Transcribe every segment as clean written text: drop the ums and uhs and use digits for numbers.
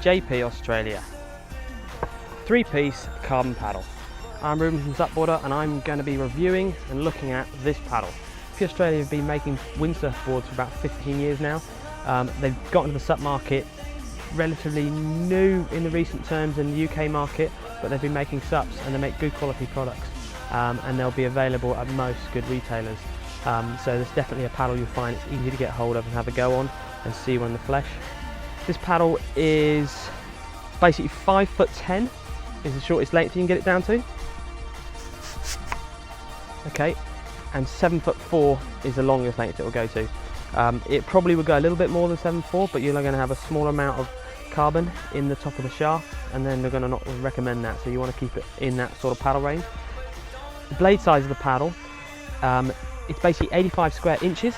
JP Australia 3-piece carbon paddle. I'm Ruben from SUPboarder and I'm going to be reviewing and looking at this paddle. JP Australia have been making windsurf boards for about 15 years now. They've got into the SUP market relatively new in the recent terms in the UK market, but they've been making SUPs and they make good quality products, and they'll be available at most good retailers. So there's definitely a paddle you'll find it's easy to get hold of and have a go on and see one in the flesh. This paddle is basically 5'10" is the shortest length you can get it down to. Okay, and 7'4" is the longest length it will go to. It probably would go a little bit more than 7'4", but you're going to have a small amount of carbon in the top of the shaft, and then they're going to not recommend that, so you want to keep it in that sort of paddle range. The blade size of the paddle, it's basically 85 square inches,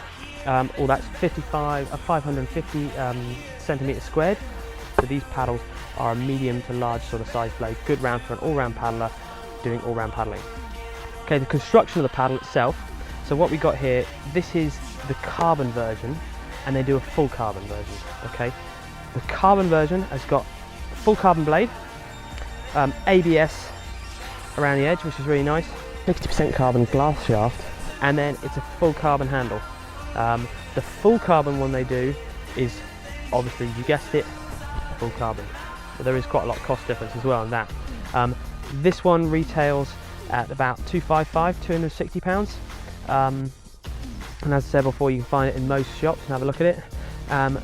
or that's 550 centimeters squared. So these paddles are a medium to large sort of size blade, good round for an all-round paddler doing all-round paddling. Okay, the construction of the paddle itself. So what we got here, this is the carbon version, and they do a full carbon version. Okay, the carbon version has got a full carbon blade, ABS around the edge, which is really nice, 60% carbon glass shaft, and then it's a full carbon handle. The full carbon one they do is, obviously you guessed it, full carbon, but there is quite a lot of cost difference as well in that. This one retails at about £260. And as I said before, you can find it in most shops and have a look at it.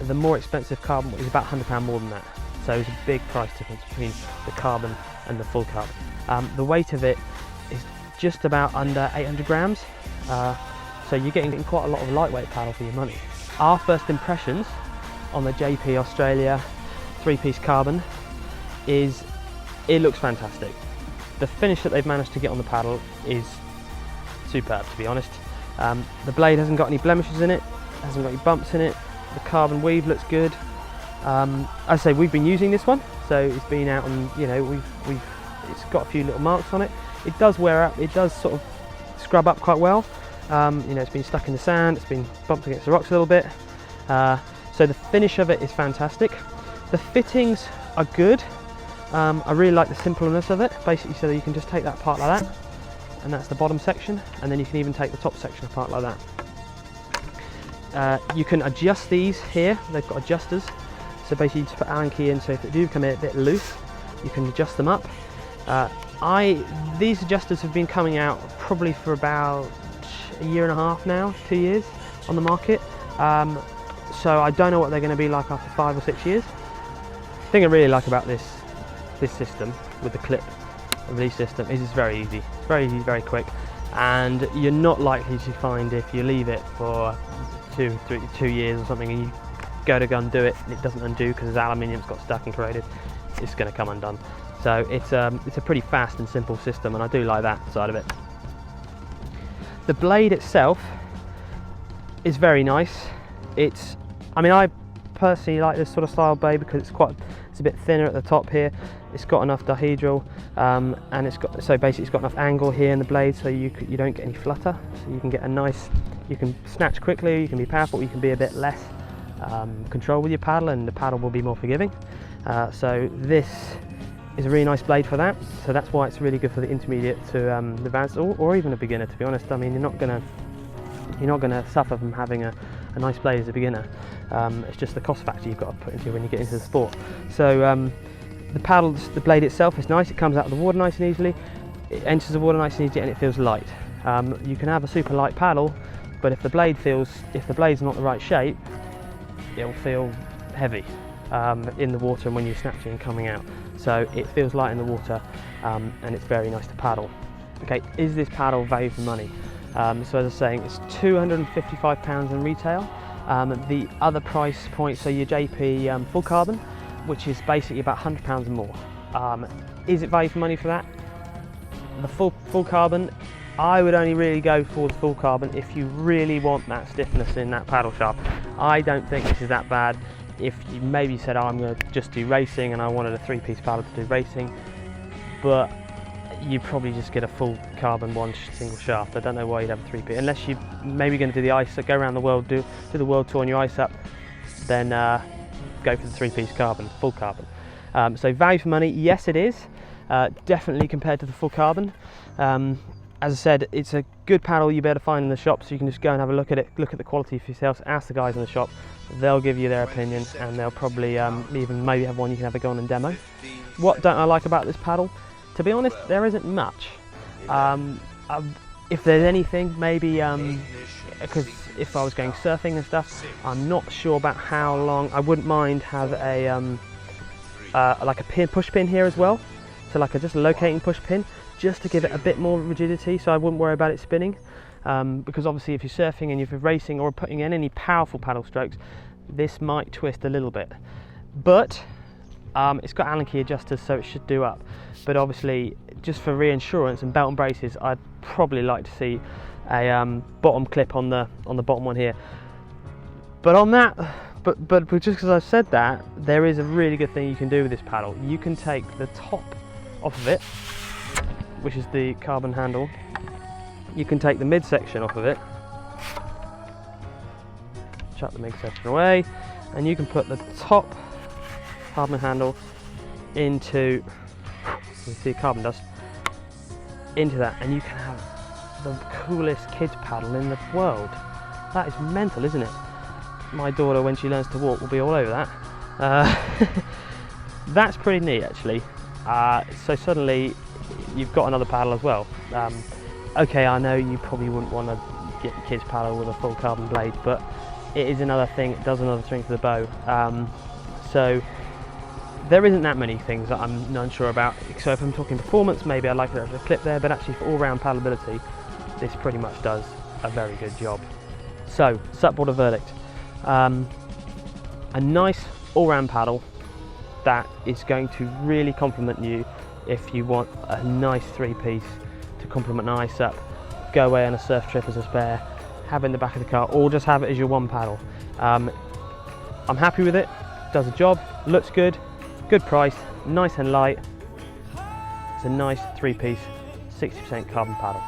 The more expensive carbon is about £100 more than that. So there's a big price difference between the carbon and the full carbon. The weight of it is just about under 800 grams. So you're getting quite a lot of lightweight paddle for your money. Our first impressions on the JP Australia 3-piece carbon is it looks fantastic. The finish that they've managed to get on the paddle is superb, to be honest. The blade hasn't got any blemishes in it, hasn't got any bumps in it. The carbon weave looks good. I say we've been using this one, so it's been out, and you know it's got a few little marks on it. It does wear out. It does sort of scrub up quite well. You know, it's been stuck in the sand. It's been bumped against the rocks a little bit. So the finish of it is fantastic. The fittings are good. I really like the simpleness of it. Basically, so that you can just take that part like that, and that's the bottom section, and then you can even take the top section apart like that. You can adjust these here. They've got adjusters, so basically you just put Allen key in, so if they do come in a bit loose, you can adjust them up. These adjusters have been coming out probably for about a year and a half now, 2 years on the market. So I don't know what they're going to be like after 5 or 6 years. The thing I really like about this system with the clip release system is it's very easy. It's very easy, very quick, and you're not likely to find if you leave it for 2 years or something and you go to undo it and it doesn't undo because the aluminium's got stuck and corroded, it's going to come undone. So it's a pretty fast and simple system, and I do like that side of it. The blade itself is very nice. I mean, I personally like this sort of style blade because it's a bit thinner at the top here. It's got enough dihedral, and it's got enough angle here in the blade, so you don't get any flutter. So you can get a nice, you can snatch quickly, you can be powerful, you can be a bit less control with your paddle, and the paddle will be more forgiving. So this is a really nice blade for that. So that's why it's really good for the intermediate to advanced, or even a beginner. To be honest, I mean, you're not gonna suffer from having a nice blade as a beginner. It's just the cost factor you've got to put into when you get into the sport. So the blade itself is nice. It comes out of the water nice and easily. It enters the water nice and easily, and it feels light. You can have a super light paddle, but if the blade's not the right shape, it'll feel heavy in the water and when you're snatching and coming out. So it feels light in the water, and it's very nice to paddle. Okay, is this paddle value for money? So as I was saying, it's £255 in retail. The other price point, so your JP full carbon, which is basically about £100 more. Is it value for money for that? The full carbon, I would only really go for the full carbon if you really want that stiffness in that paddle shaft. I don't think this is that bad. If you maybe said, oh, I'm going to just do racing and I wanted a 3-piece paddle to do racing, but you probably just get a full carbon one single shaft. I don't know why you'd have a 3-piece, unless you're maybe going to do the ice, go around the world, do the world tour on your ice up, then go for the 3-piece carbon, full carbon. So value for money, yes it is, definitely compared to the full carbon. As I said, it's a good paddle you better find in the shop, so you can just go and have a look at it, look at the quality for yourselves, ask the guys in the shop, they'll give you their opinion, and they'll probably even maybe have one you can have a go on and demo. What don't I like about this paddle? To be honest, there isn't much. If there's anything, maybe because if I was going surfing and stuff, I'm not sure about how long. I wouldn't mind have a like a pin, push pin here as well, so like just a locating push pin, just to give it a bit more rigidity, so I wouldn't worry about it spinning. Because obviously if you're surfing and if you're racing or putting in any powerful paddle strokes, this might twist a little bit. But it's got Allen key adjusters, so it should do up. But obviously, just for reassurance and belt and braces, I'd probably like to see a bottom clip on the bottom one here. But on that, but just because I've said that, there is a really good thing you can do with this paddle. You can take the top off of it, which is the carbon handle. You can take the midsection off of it, chuck the midsection away, and you can put the top carbon handle into, you see carbon dust, into that, and you can have the coolest kids paddle in the world. That is mental, isn't it? My daughter, when she learns to walk, will be all over that. That's pretty neat, actually. So suddenly you've got another paddle as well. Okay, I know you probably wouldn't want to get your kids paddle with a full carbon blade, but it is another thing, it does another string to the bow. So there isn't that many things that I'm unsure about. So if I'm talking performance, maybe I'd like to have a clip there, but actually for all-round paddleability, this pretty much does a very good job. So, SUPboarder verdict. A nice all-round paddle that is going to really complement you if you want a nice three-piece to complement an ice up, go away on a surf trip as a spare, have it in the back of the car, or just have it as your one paddle. I'm happy with it, does a job, looks good, good price, nice and light. It's a nice three-piece, 60% carbon paddle.